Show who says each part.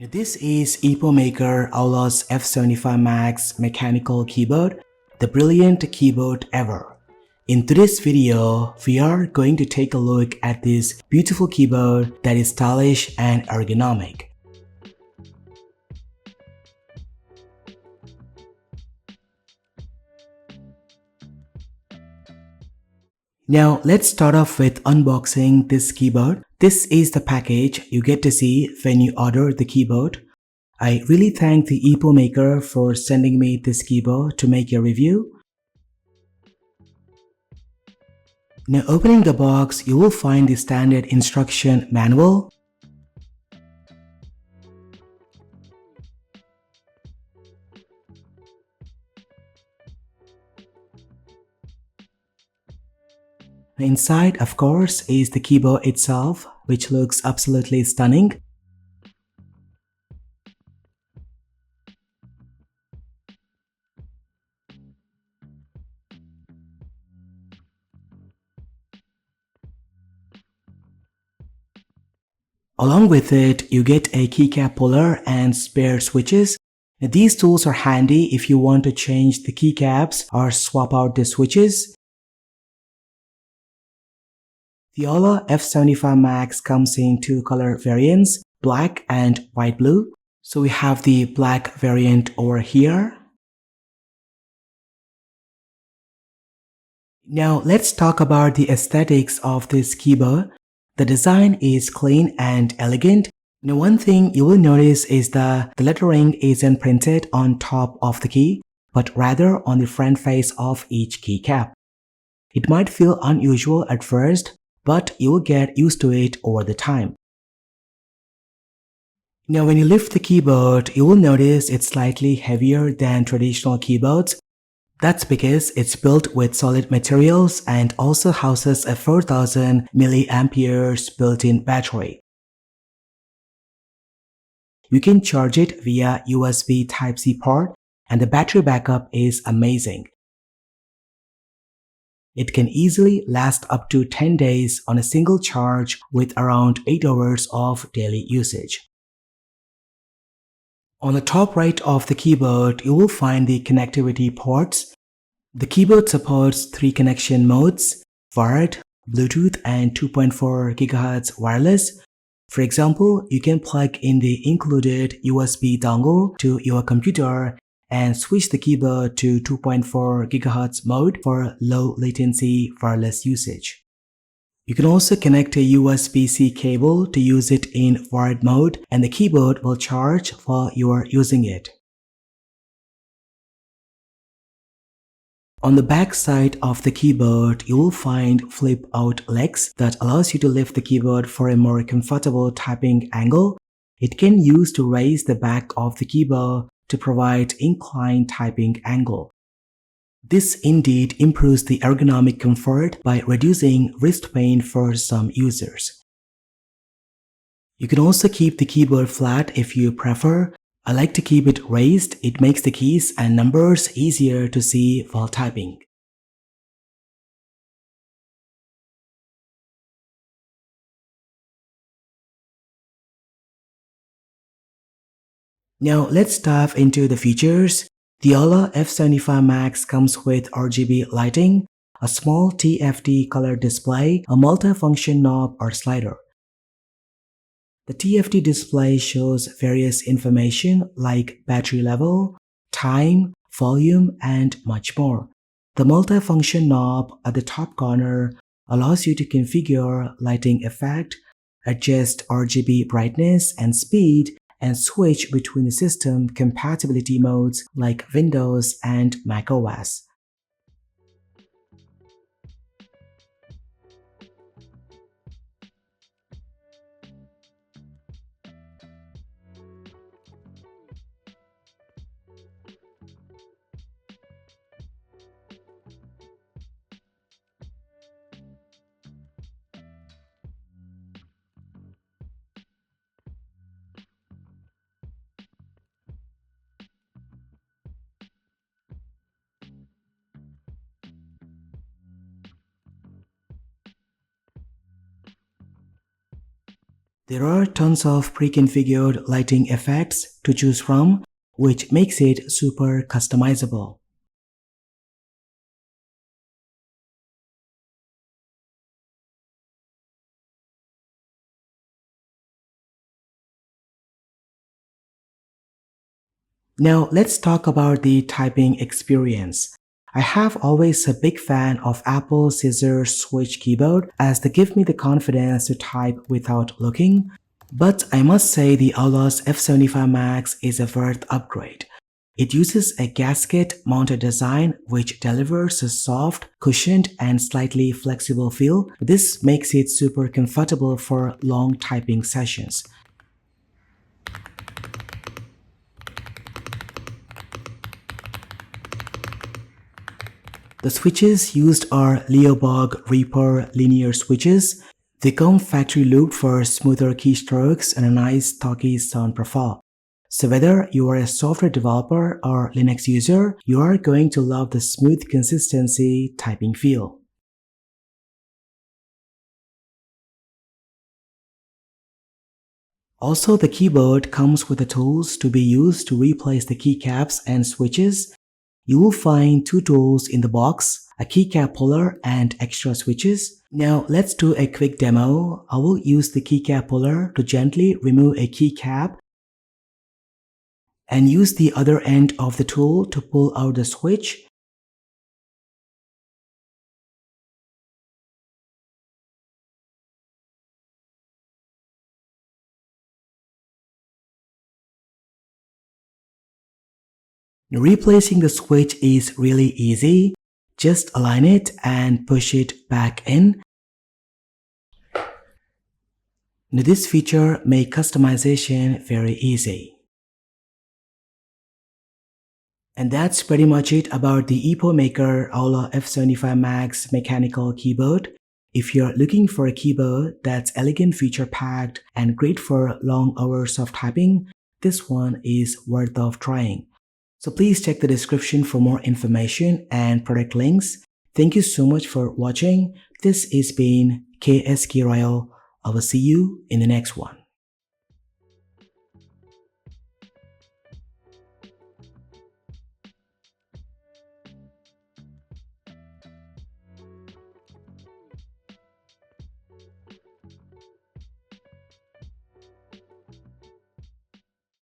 Speaker 1: This is EpoMaker AULA F75 Max mechanical keyboard, the brilliant keyboard ever. In today's video, we are going to take a look at this beautiful keyboard that is stylish and ergonomic. Now let's start off with unboxing this keyboard. This is the package you get to see when you order the keyboard. I really thank the EpoMaker for sending me this keyboard to make a review. Now opening the box, you will find the standard instruction manual. Inside, of course, is the keyboard itself, which looks absolutely stunning. Along with it, you get a keycap puller and spare switches. Now, these tools are handy if you want to change the keycaps or swap out the switches. The AULA F75 Max comes in two color variants, black and white blue. So we have the black variant over here. Now let's talk about the aesthetics of this keyboard. The design is clean and elegant. Now one thing you will notice is that the lettering isn't printed on top of the key, but rather on the front face of each keycap. It might feel unusual at first, but you will get used to it over the time. Now when you lift the keyboard, you will notice it's slightly heavier than traditional keyboards. That's because it's built with solid materials and also houses a 4000 mAh built-in battery. You can charge it via USB Type-C port and the battery backup is amazing. It can easily last up to 10 days on a single charge with around 8 hours of daily usage. On the top right of the keyboard, you will find the connectivity ports. The keyboard supports 3 connection modes: wired, Bluetooth, and 2.4 GHz wireless. For example, you can plug in the included USB dongle to your computer and switch the keyboard to 2.4 GHz mode for low latency wireless usage. You can also connect a USB-C cable to use it in wired mode and the keyboard will charge while you are using it. On the back side of the keyboard, you will find flip-out legs that allows you to lift the keyboard for a more comfortable typing angle. It can use to raise the back of the keyboard to provide inclined typing angle. This indeed improves the ergonomic comfort by reducing wrist pain for some users. You can also keep the keyboard flat if you prefer. I like to keep it raised. It makes the keys and numbers easier to see while typing. Now let's dive into the features. The AULA F75 Max comes with RGB lighting, a small TFT color display, a multifunction knob or slider. The TFT display shows various information like battery level, time, volume, and much more. The multifunction knob at the top corner allows you to configure lighting effect, adjust RGB brightness and speed, and switch between the system compatibility modes like Windows and macOS. There are tons of pre-configured lighting effects to choose from, which makes it super customizable. Now let's talk about the typing experience. I have always a big fan of Apple Scissor Switch keyboard as they give me the confidence to type without looking. But I must say the AULA's F75 Max is a worth upgrade. It uses a gasket-mounted design which delivers a soft, cushioned and slightly flexible feel. This makes it super comfortable for long typing sessions. The switches used are Leobog Reaper linear switches. They come factory looped for smoother keystrokes and a nice talky sound profile. So whether you are a software developer or Linux user, you are going to love the smooth consistency typing feel. Also, the keyboard comes with the tools to be used to replace the keycaps and switches. You will find two tools in the box, a keycap puller and extra switches. Now let's do a quick demo. I will use the keycap puller to gently remove a keycap and use the other end of the tool to pull out the switch. Replacing the switch is really easy. Just align it and push it back in. Now this feature makes customization very easy. And that's pretty much it about the EpoMaker AULA F75 Max mechanical keyboard. If you're looking for a keyboard that's elegant, feature-packed, and great for long hours of typing, this one is worth of trying. So please check the description for more information and product links. Thank you so much for watching. This has been KSK Royal. I will see you in the next one.